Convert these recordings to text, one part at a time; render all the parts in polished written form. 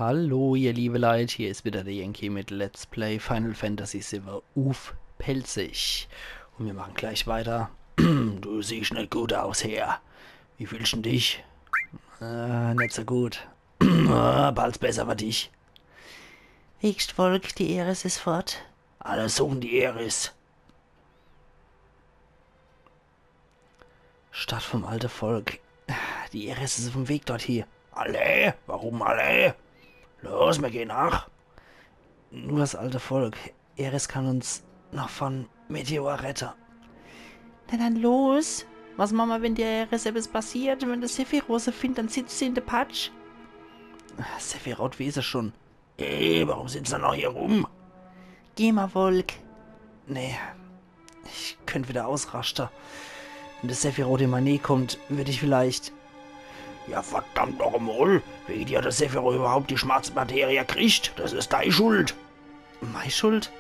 Hallo, ihr liebe Leute, hier ist wieder der Yankee mit Let's Play Final Fantasy VII Pelzig. Und wir machen gleich weiter. Du siehst nicht gut aus, Herr. Wie fühlst du dich? Nicht so gut. Bald besser für dich. Wiegst Volk, die Eris ist fort. Alle suchen die Eris. Stadt vom alten Volk. Die Eris ist auf dem Weg dort hier. Alle? Warum alle? Los, wir gehen nach. Nur das alte Volk. Eris kann uns noch von Meteor retten. Na dann los. Was machen wir, wenn der Eris etwas passiert? Wenn der Sephiroth sie findet, dann sitzt sie in der Patsch. Sephiroth weiß es schon. Warum sind sie noch hier rum? Geh mal, Volk. Nee, ich könnte wieder ausrasten. Wenn der Sephiroth in meine Nähe kommt, würde ich vielleicht... Ja, verdammt noch einmal. Wie dir der Sephiroth überhaupt die Schwarzmaterie kriegt, das ist deine Schuld. Meine Schuld?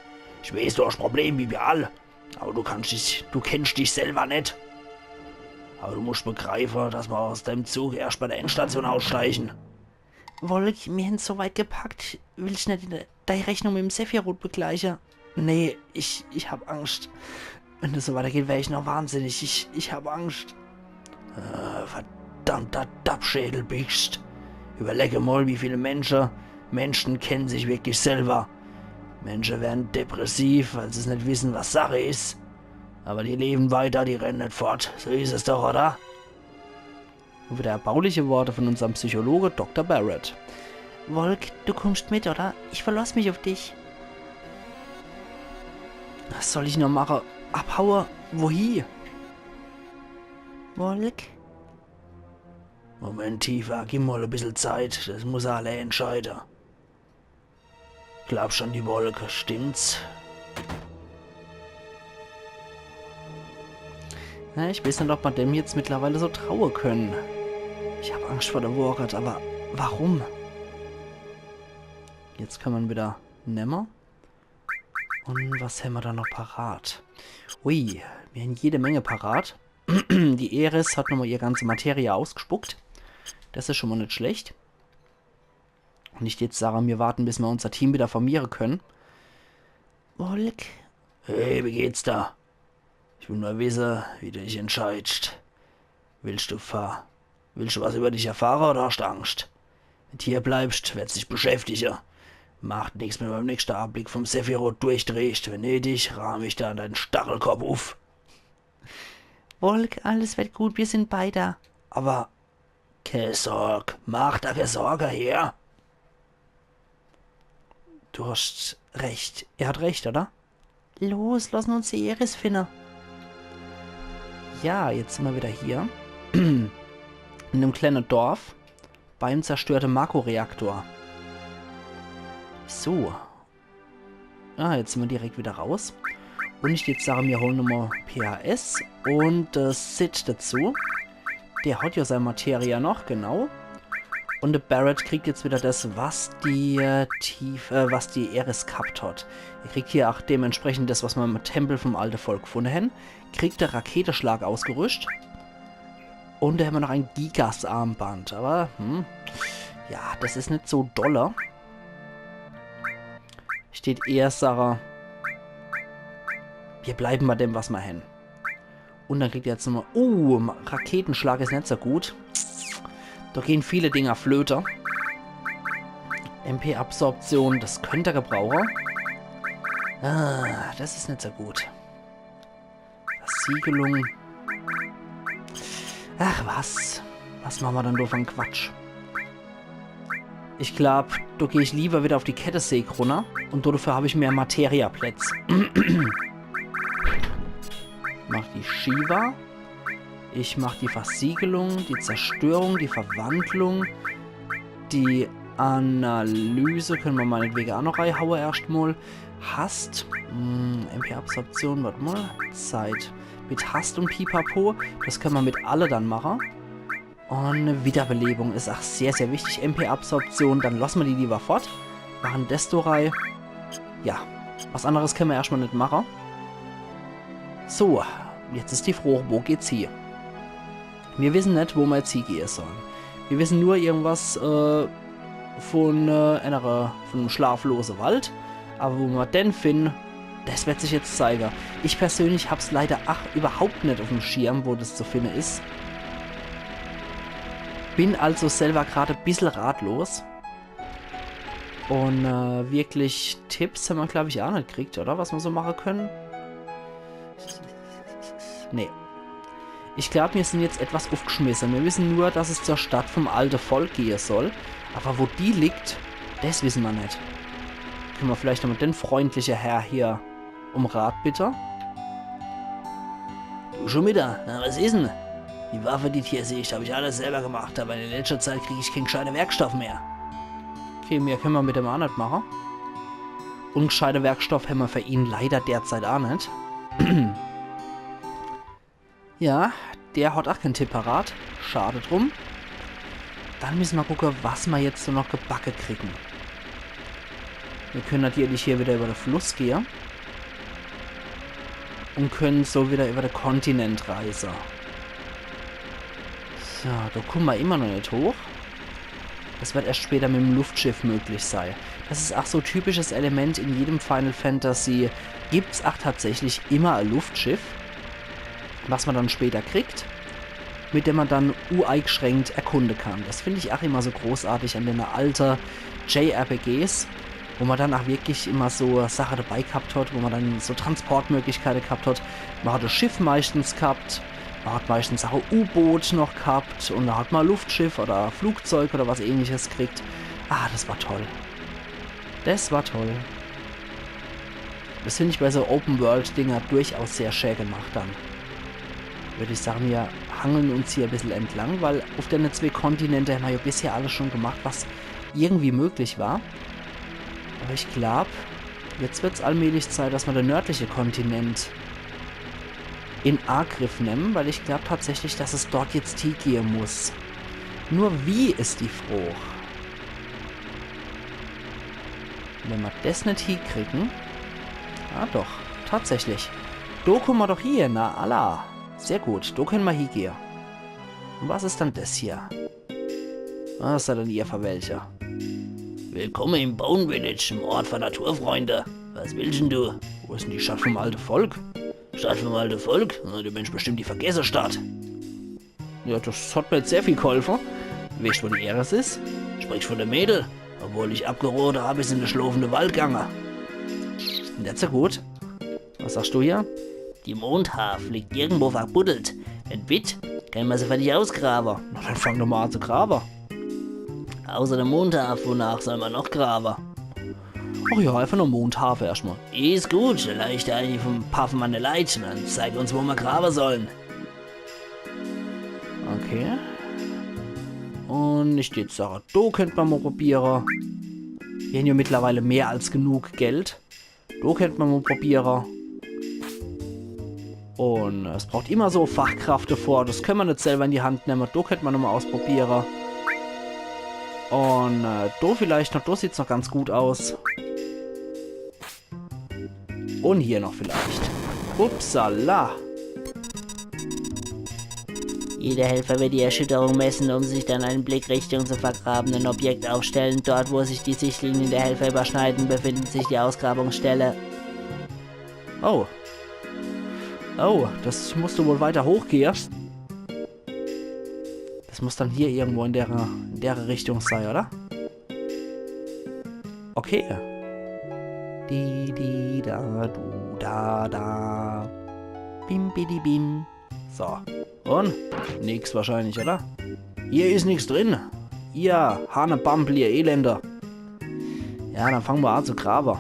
Ich weiß, du hast Probleme wie wir alle. Aber du kennst dich selber nicht. Aber du musst begreifen, dass wir aus dem Zug erst bei der Endstation aussteigen. Volk, wir haben so weit gepackt. Will ich nicht deine Rechnung mit dem Sephiroth begleichen? Nee, ich hab Angst. Wenn das so weitergeht, wäre ich noch wahnsinnig. Ich hab Angst. Verdammter Dappschädel bist. Überlege mal, wie viele Menschen kennen sich wirklich selber. Menschen werden depressiv, weil sie es nicht wissen, was Sache ist. Aber die leben weiter, die rennen nicht fort. So ist es doch, oder? Und wieder erbauliche Worte von unserem Psychologe Dr. Barrett. Volk, du kommst mit, oder? Ich verlasse mich auf dich. Was soll ich noch machen? Abhauen? Wohin? Volk? Moment, Tifa, gib mal ein bisschen Zeit. Das muss er alle entscheiden. Glaub schon, die Wolke, stimmt's? Ja, ich weiß nicht, ob wir dem jetzt mittlerweile so trauen können. Ich habe Angst vor der Wargott, aber warum? Jetzt kann man wieder nimmer. Und was haben wir da noch parat? Ui, wir haben jede Menge parat. Die Eris hat nochmal ihre ganze Materie ausgespuckt. Das ist schon mal nicht schlecht. Nicht jetzt, Sarah, wir warten, bis wir unser Team wieder formieren können. Volk? Hey, wie geht's da? Ich will nur wissen, wie du dich entscheidest. Willst du was über dich erfahren oder hast du Angst? Wenn du hier bleibst, wird's dich beschäftigen. Macht nichts, wenn du beim nächsten Anblick vom Sephiroth durchdrehst. Wenn nötig, rahme ich da deinen Stachelkopf auf. Volk, alles wird gut, wir sind beide. Aber, keine Sorge, mach da keine Sorge her. Du hast recht. Er hat recht, oder? Los, lassen uns die Eris finden. Ja, jetzt sind wir wieder hier. In einem kleinen Dorf. Beim zerstörten Makroreaktor. So. Ah, jetzt sind wir direkt wieder raus. Und ich jetzt sage, wir holen nochmal PHS und Sid dazu. Der hat ja seine Materie noch, genau. Und der Barrett kriegt jetzt wieder das, was die Eris gehabt hat. Er kriegt hier auch dementsprechend das, was wir im Tempel vom alten Volk gefunden haben. Kriegt der Raketenschlag ausgerüstet. Und da haben wir noch ein Gigas-Armband. Aber, ja, das ist nicht so doller. Steht eher, Sarah, wir bleiben bei dem, was wir haben. Und dann kriegt er jetzt nochmal, Raketenschlag ist nicht so gut. Da gehen viele Dinger flöte. MP-Absorption, das könnte er gebrauchen. Ah, das ist nicht so gut. Versiegelung. Ach was. Was machen wir dann doof an Quatsch? Ich glaube, da gehe ich lieber wieder auf die Kettensäge runter. Und dafür habe ich mehr Materiaplätze. Mach die Shiva. Ich mache die Versiegelung, die Zerstörung, die Verwandlung, die Analyse können wir meinetwegen auch noch reinhauen erstmal. Hast, MP-Absorption, warte mal, Zeit. Mit Hast und Pipapo, das können wir mit alle dann machen. Und Wiederbelebung ist auch sehr, sehr wichtig. MP-Absorption, dann lassen wir die lieber fort. Machen Destorei. Ja, was anderes können wir erstmal nicht machen. So, jetzt ist die Frage, wo geht's hier? Wir wissen nicht, wo wir jetzt hingehen sollen. Wir wissen nur irgendwas von einem schlaflosen Wald. Aber wo wir den finden, das wird sich jetzt zeigen. Ich persönlich habe es leider überhaupt nicht auf dem Schirm, wo das zu finden ist. Bin also selber gerade ein bisschen ratlos. Und wirklich Tipps haben wir, glaube ich, auch nicht gekriegt, oder? Was wir so machen können. Nee. Ich glaube, wir sind jetzt etwas aufgeschmissen. Wir wissen nur, dass es zur Stadt vom alten Volk gehen soll. Aber wo die liegt, das wissen wir nicht. Können wir vielleicht nochmal den freundlichen Herr hier um Rat bitten? Du schon wieder? Na, was ist denn? Die Waffe, die hier sehe ich, habe ich alles selber gemacht, aber in letzter Zeit kriege ich keinen gescheiten Werkstoff mehr. Okay, mehr können wir mit dem auch nicht machen. Und gescheite Werkstoff haben wir für ihn leider derzeit auch nicht. Ja, der hat auch keinen Tipp parat. Schade drum. Dann müssen wir gucken, was wir jetzt so noch gebacken kriegen. Wir können natürlich hier wieder über den Fluss gehen. Und können so wieder über den Kontinent reisen. So, da kommen wir immer noch nicht hoch. Das wird erst später mit dem Luftschiff möglich sein. Das ist auch so ein typisches Element in jedem Final Fantasy. Gibt es auch tatsächlich immer ein Luftschiff, was man dann später kriegt, mit dem man dann uneingeschränkt erkunden kann. Das finde ich auch immer so großartig an den alten JRPGs, wo man dann auch wirklich immer so Sachen dabei gehabt hat, wo man dann so Transportmöglichkeiten gehabt hat. Man hat das Schiff meistens gehabt, man hat meistens auch ein U-Boot noch gehabt und da hat man ein Luftschiff oder ein Flugzeug oder was ähnliches gekriegt. Ah, das war toll. Das war toll. Das finde ich bei so Open-World-Dinger durchaus sehr schön gemacht dann. Würde ich sagen, wir hangeln uns hier ein bisschen entlang, weil auf den 2 Kontinente haben wir ja bisher alles schon gemacht, was irgendwie möglich war. Aber ich glaube, jetzt wird es allmählich Zeit, dass wir den nördlichen Kontinent in Angriff nehmen, weil ich glaube tatsächlich, dass es dort jetzt hingehen muss. Nur wie ist die Frucht? Wenn wir das nicht hinkriegen... Ah doch, tatsächlich. Da kommen wir doch hier, na Allah. Sehr gut, da können wir hingehen. Und was ist dann das hier? Was ist denn ihr für welche? Willkommen im Bone Village, im Ort von Naturfreunde. Was willst denn du? Wo ist denn die Stadt vom alten Volk? Stadt vom alten Volk? Na, du bist bestimmt die Vergesserstadt. Ja, das hat mir jetzt sehr viel geholfen. Weißt du, wo die Eres ist? Sprichst von der Mädel? Obwohl ich abgerodet habe, ist in der schlafende Wald gegangen. Nicht so gut. Was sagst du hier? Die Mondhafe liegt irgendwo verbuddelt. Wenn Witt, kann man sie für dich ausgraben. Na, dann fang doch mal an zu graben. Außer der Mondhafe, wonach soll man noch graben? Ach ja, einfach nur Mondhafe erstmal. Ist gut, leicht eine vom Paffen meine Leitchen, dann zeig uns, wo wir graben sollen. Okay. Und ich jetzt sage, da könnt man mal probieren. Wir haben ja mittlerweile mehr als genug Geld. Da könnt man mal probieren. Und es braucht immer so Fachkräfte vor. Das können wir nicht selber in die Hand nehmen. Da könnte man nochmal ausprobieren. Und da vielleicht noch, da sieht es noch ganz gut aus. Und hier noch vielleicht. Upsala. Jeder Helfer wird die Erschütterung messen, um sich dann einen Blick Richtung zum vergrabenen Objekt aufstellen. Dort, wo sich die Sichtlinien der Helfer überschneiden, befindet sich die Ausgrabungsstelle. Oh. Oh, das musste wohl weiter hochgehen. Das muss dann hier irgendwo in der Richtung sein, oder? Okay. Di, di, da, du, da, da. Bim, bidi, bim. So. Und? Nix wahrscheinlich, oder? Hier ist nichts drin. Ihr Hanebampel, ihr Elender. Ja, dann fangen wir an zu graben.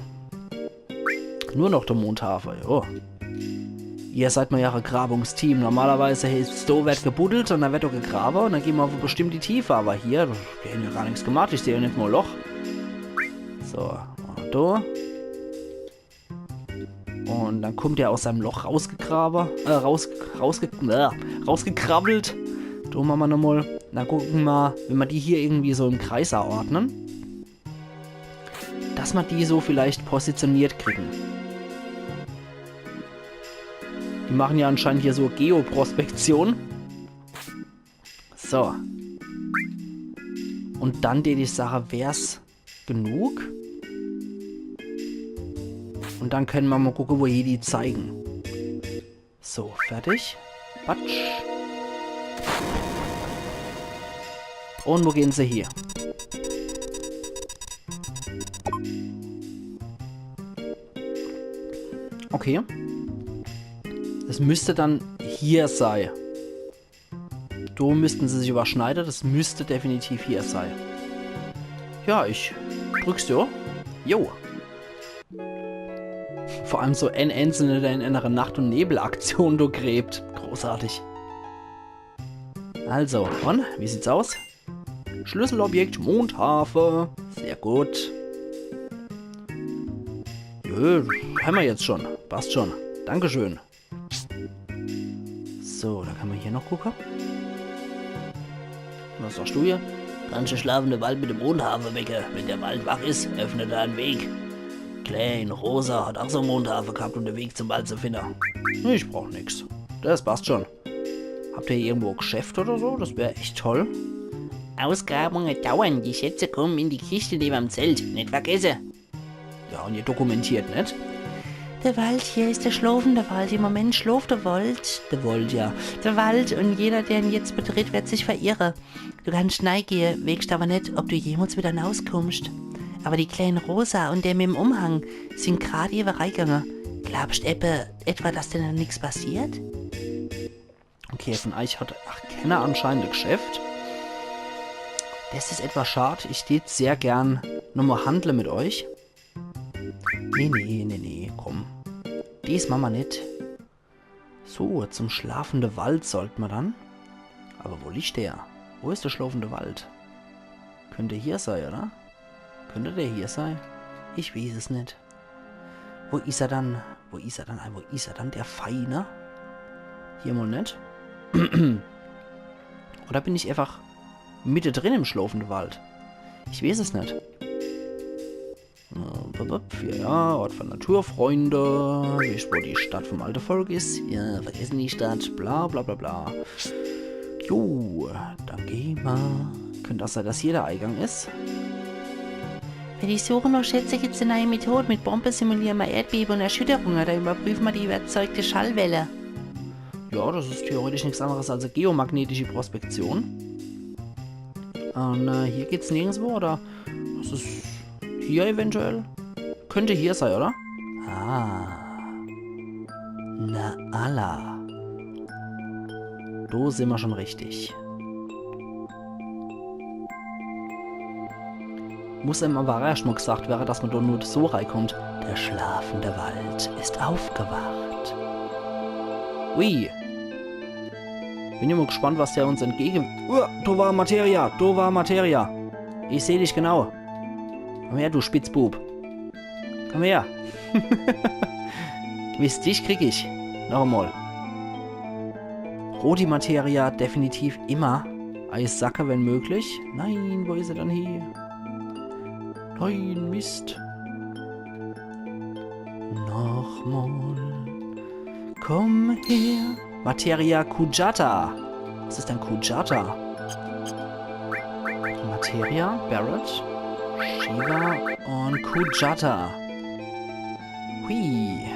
Nur noch der Mondhafer, jo. Ihr seid mal ja ein Grabungsteam. Normalerweise ist so wird gebuddelt und dann wird auch gegraben und dann gehen wir auf eine bestimmte Tiefe. Aber hier, wir haben ja gar nichts gemacht. Ich sehe ja nicht mal ein Loch. So, und da. Und dann kommt er aus seinem Loch rausgekrabbelt. Da machen wir nochmal. Dann gucken wir, wenn wir die hier irgendwie so im Kreis ordnen, dass wir die so vielleicht positioniert kriegen. Die machen ja anscheinend hier so Geoprospektion. So. Und dann die Sache, wär's genug? Und dann können wir mal gucken, wo hier die zeigen. So, fertig. Batsch. Und wo gehen sie hier? Okay. Das müsste dann hier sein. Da müssten sie sich überschneiden. Das müsste definitiv hier sein. Ja, ich drück's dir. Jo. Vor allem so ein einzelne der in einer Nacht- und Nebel-Aktion gräbt. Großartig. Also, und? Wie sieht's aus? Schlüsselobjekt Mondharfe. Sehr gut. Jö, haben wir jetzt schon. Passt schon. Dankeschön. So, da kann man hier noch gucken. Was sagst du hier? Kannst du schlafende Wald mit dem Mondharfe wecken. Wenn der Wald wach ist, öffnet er einen Weg. Klein Rosa hat auch so einen Mondharfe gehabt, um den Weg zum Wald zu finden. Ich brauch nix. Das passt schon. Habt ihr hier irgendwo Geschäft oder so? Das wäre echt toll. Ausgrabungen dauern. Die Schätze kommen in die Kiste neben dem Zelt. Nicht vergessen. Ja, und ihr dokumentiert nicht? Der Wald, hier ist der schlafende Wald. Im Moment schläft der Wald. Der wollt ja. Der Wald und jeder, der ihn jetzt betritt, wird sich verirren. Du kannst reingehen, wägst aber nicht, ob du jemals wieder rauskommst. Aber die kleinen Rosa und der mit dem Umhang sind gerade eben reingegangen. Glaubst du etwa, dass denn nichts passiert? Okay, von euch hat keiner anscheinend ein Geschäft. Das ist etwas schade. Ich tät sehr gern nochmal handle mit euch. Nee, komm. Dies machen wir nicht. So, zum schlafenden Wald sollten wir dann. Aber wo liegt der? Wo ist der schlafende Wald? Könnte hier sein, oder? Könnte der hier sein? Ich weiß es nicht. Wo ist er dann? Wo ist er dann, der Feine? Hier mal nicht. Oder bin ich einfach mittendrin im schlafenden Wald? Ich weiß es nicht. Ja, Ort von Naturfreunde. Wo die Stadt vom alten Volk ist. Ja, vergessen die Stadt. Bla bla bla bla. Jo, dann gehen wir. Könnte das sein, dass hier der Eingang ist? Wenn ich suche noch Schätze, gibt es eine neue Methode. Mit Bombe simulieren wir Erdbeben und Erschütterungen. Da überprüfen wir die überzeugte Schallwelle. Ja, das ist theoretisch nichts anderes als eine geomagnetische Prospektion. Und hier geht's nirgendwo, oder? Das ist hier eventuell? Könnte hier sein, oder? Ah. Na Allah. Da sind wir schon richtig. Muss einem aber erst mal gesagt werden, dass man da nur so reinkommt. Der schlafende Wald ist aufgewacht. Ui. Bin immer gespannt, was der uns entgegen... da war Materia. Ich sehe dich genau. Komm her, du Spitzbub. Komm her. Wisst dich krieg ich. Noch einmal. Roti Materia definitiv immer. Eissacke, wenn möglich. Nein, wo ist er dann hier? Nein, Mist. Nochmal. Komm her. Materia Kujata. Was ist denn Kujata? Materia, Barrett, Shiva und Kujata. Hui.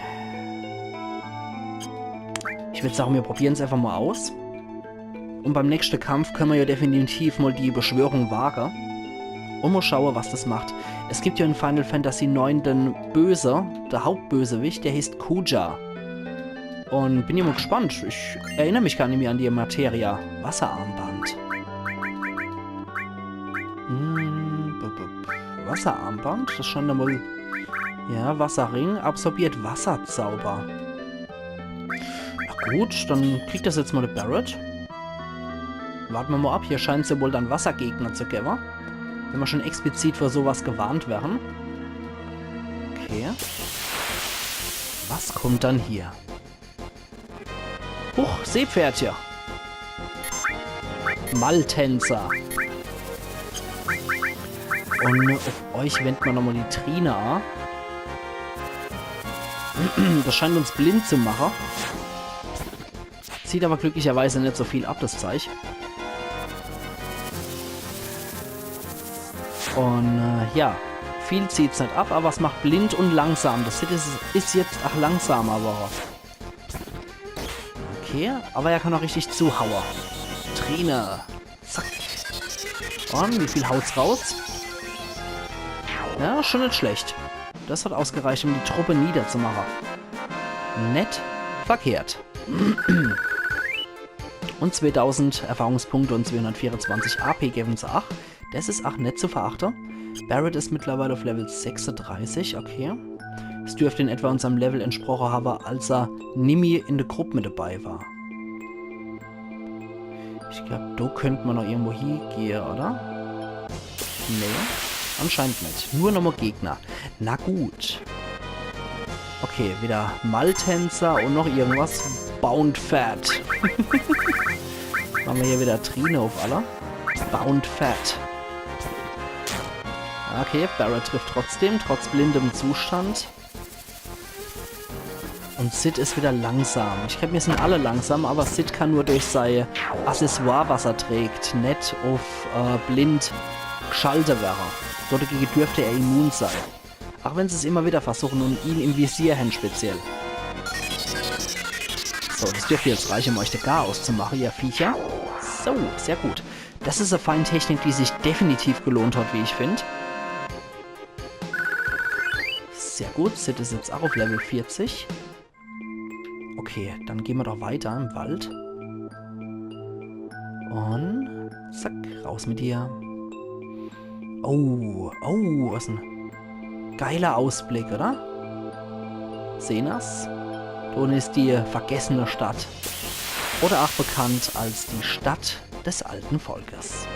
Ich würde sagen, wir probieren es einfach mal aus. Und beim nächsten Kampf können wir ja definitiv mal die Beschwörung wagen. Und mal schauen, was das macht. Es gibt ja in Final Fantasy IX den Böse, der Hauptbösewicht, der heißt Kuja. Und bin ja mal gespannt. Ich erinnere mich gar nicht mehr an die Materia. Wasserarmband. Wasserarmband? Das ist schon einmal... Ja, Wasserring. Absorbiert Wasserzauber. Na gut, dann kriegt das jetzt mal der Barrett. Warten wir mal ab. Hier scheint es ja wohl dann Wassergegner zu geben. Wenn wir schon explizit vor sowas gewarnt wären. Okay. Was kommt dann hier? Huch, Seepferdchen. Maltänzer. Und auf euch wendet man nochmal die Trina. Das scheint uns blind zu machen. Zieht aber glücklicherweise nicht so viel ab, das Zeug. Und ja, viel zieht es nicht ab, aber es macht blind und langsam. Das ist jetzt auch langsam, aber... Okay, aber er kann auch richtig zuhauen. Trine. Zack. Und wie viel haut's raus? Ja, schon nicht schlecht. Das hat ausgereicht, um die Truppe niederzumachen. Nett verkehrt. Und 2000 Erfahrungspunkte und 224 AP geben sie auch. Das ist auch nicht zu verachten. Barrett ist mittlerweile auf Level 36, okay. Es dürfte in etwa unserem Level entsprochen haben, als er Nimi in der Gruppe mit dabei war. Ich glaube, da könnte man noch irgendwo hingehen, oder? Nee, anscheinend nicht. Nur nochmal Gegner. Na gut. Okay, wieder Maltänzer und noch irgendwas. Bound Fat. Machen wir hier wieder Trine auf aller. Bound Fat. Okay, Barrett trifft trotzdem, trotz blindem Zustand. Und Sid ist wieder langsam. Ich glaube, wir sind alle langsam, aber Sid kann nur durch sein Accessoire, was er trägt, nicht auf blind geschaltet werden. Dagegen dürfte er immun sein. Auch wenn sie es immer wieder versuchen und ihn im Visier haben speziell. So, das dürfte jetzt reichen, um euch den Chaos zu machen, ihr Viecher. So, sehr gut. Das ist eine feine Technik, die sich definitiv gelohnt hat, wie ich finde. Sehr gut, Sid ist jetzt auch auf Level 40. Okay, dann gehen wir doch weiter im Wald. Und zack, raus mit dir. Oh, was ein geiler Ausblick, oder? Sehen wir's? Da unten ist die vergessene Stadt. Oder auch bekannt als die Stadt des alten Volkes.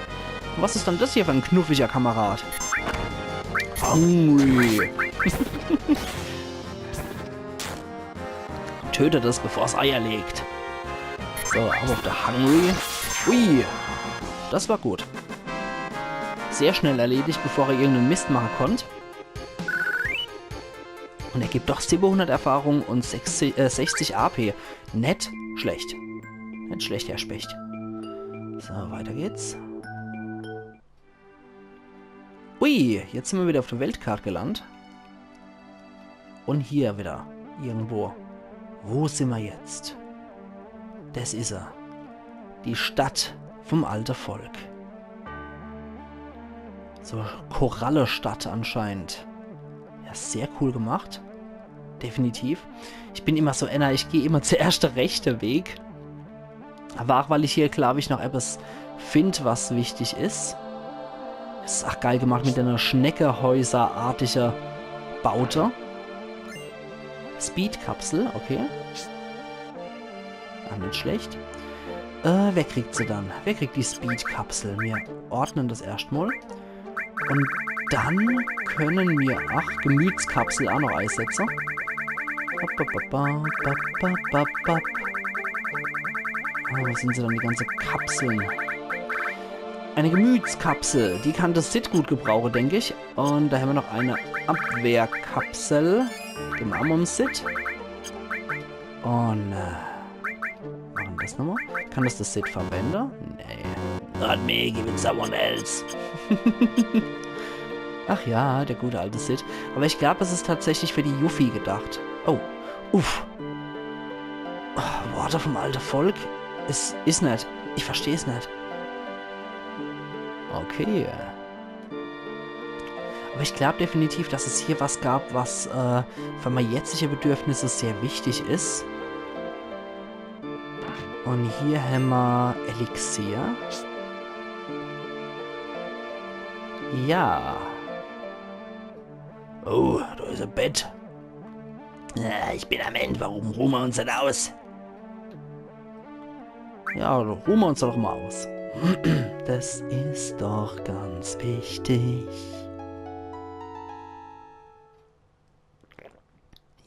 Und was ist dann das hier für ein knuffiger Kamerad? Hungry. Tötet es, bevor es Eier legt. So, aber auf der Hungry. Ui, das war gut. Sehr schnell erledigt, bevor er irgendeinen Mist machen konnte. Und er gibt doch 700 Erfahrung und 60 AP. Nett schlecht. Nicht schlecht, Herr Specht. So, weiter geht's. Ui, jetzt sind wir wieder auf der Weltkarte gelandet. Und hier wieder. Irgendwo. Wo sind wir jetzt? Das ist er. Die Stadt vom alten Volk. So, Koralle-Stadt anscheinend. Ja, sehr cool gemacht. Definitiv. Ich bin immer so einer, ich gehe immer zuerst der rechte Weg. Aber auch, weil ich hier, glaube ich, noch etwas finde, was wichtig ist. Das ist auch geil gemacht mit einer Schneckehäuser-artiger Baute. Speedkapsel, okay. Ah, nicht schlecht. Wer kriegt sie dann? Wer kriegt die Speedkapsel? Wir ordnen das erstmal. Und dann können wir, Gemütskapsel auch noch einsetzen. Wo sind sie dann, die ganzen Kapseln? Eine Gemütskapsel, die kann das Sid gut gebrauchen, denke ich. Und da haben wir noch eine Abwehrkapsel. Gehen wir auch mal um Sid. Und, machen wir das nochmal. Kann das Sid verwenden? Nee. Not me, give it someone else. Ach ja, der gute alte Sid. Aber ich glaube, es ist tatsächlich für die Yuffie gedacht. Oh, uff. Oh, Worte vom alten Volk? Ist nicht. Ich verstehe es nicht. Okay. Aber ich glaube definitiv, dass es hier was gab, was für meine jetzige Bedürfnisse sehr wichtig ist. Und hier haben wir Elixier. Ja. Oh, da ist ein Bett. Ja, ich bin am Ende. Warum ruhen wir uns nicht aus? Ja, ruhen wir uns doch mal aus. Das ist doch ganz wichtig.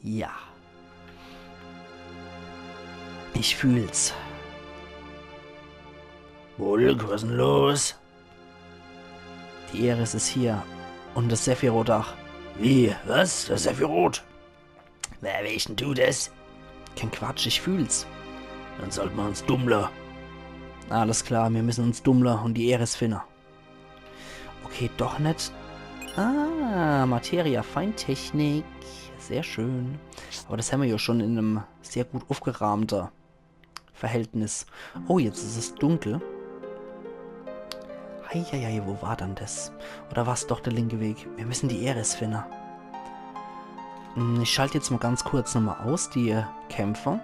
Ja. Ich fühl's. Hulk, was ist denn los? Die Eris ist hier. Und das Sephiroth. Wie? Was? Das Sephiroth? Wer welchen tut es? Kein Quatsch, ich fühl's. Dann sollten wir uns dummler. Alles klar, wir müssen uns dummler und die Eris finden. Okay, doch nicht Ah, Materia Feintechnik. Sehr schön. Aber das haben wir ja schon in einem sehr gut aufgerahmten Verhältnis. Oh, jetzt ist es dunkel. Heieiei, wo war dann das? Oder war es doch der linke Weg? Wir müssen die Eris finden. Ich schalte jetzt mal ganz kurz nochmal aus, die Kämpfer.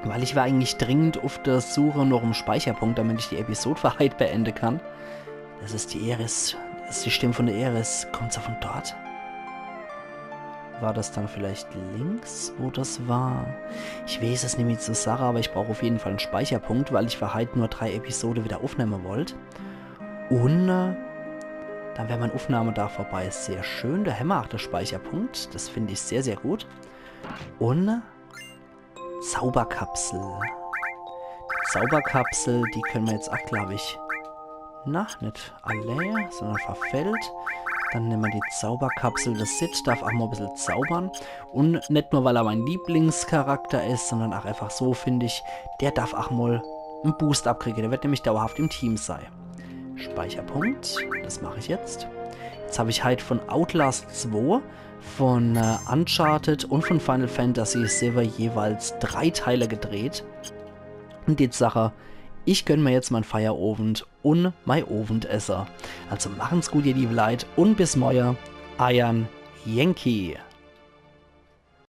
Weil ich war eigentlich dringend auf der Suche nach einem Speicherpunkt, damit ich die Episode für heute beenden kann. Das ist die Eris. Das ist die Stimme von der Eris. Kommt sie von dort? War das dann vielleicht links, wo das war? Ich weiß es nicht mit zur Sache, aber ich brauche auf jeden Fall einen Speicherpunkt, weil ich für heute nur 3 Episoden wieder aufnehmen wollte. Und dann wäre mein Aufnahmetag vorbei. Sehr schön. Der Hammer, der Speicherpunkt. Das finde ich sehr, sehr gut. Und Zauberkapsel. Die Zauberkapsel, die können wir jetzt auch, glaube ich, nicht alle, sondern verfällt. Dann nehmen wir die Zauberkapsel. Der Sid darf auch mal ein bisschen zaubern. Und nicht nur, weil er mein Lieblingscharakter ist, sondern auch einfach so, finde ich, der darf auch mal einen Boost abkriegen. Der wird nämlich dauerhaft im Team sein. Speicherpunkt. Das mache ich jetzt. Jetzt habe ich halt von Outlast 2, von Uncharted und von Final Fantasy VII jeweils 3 Teile gedreht. Und die Sache, ich gönne mir jetzt meinen Feierabend und mein Abendessen. Also machen's gut, ihr lieben Leute, und bis morgen, Ian Yankee.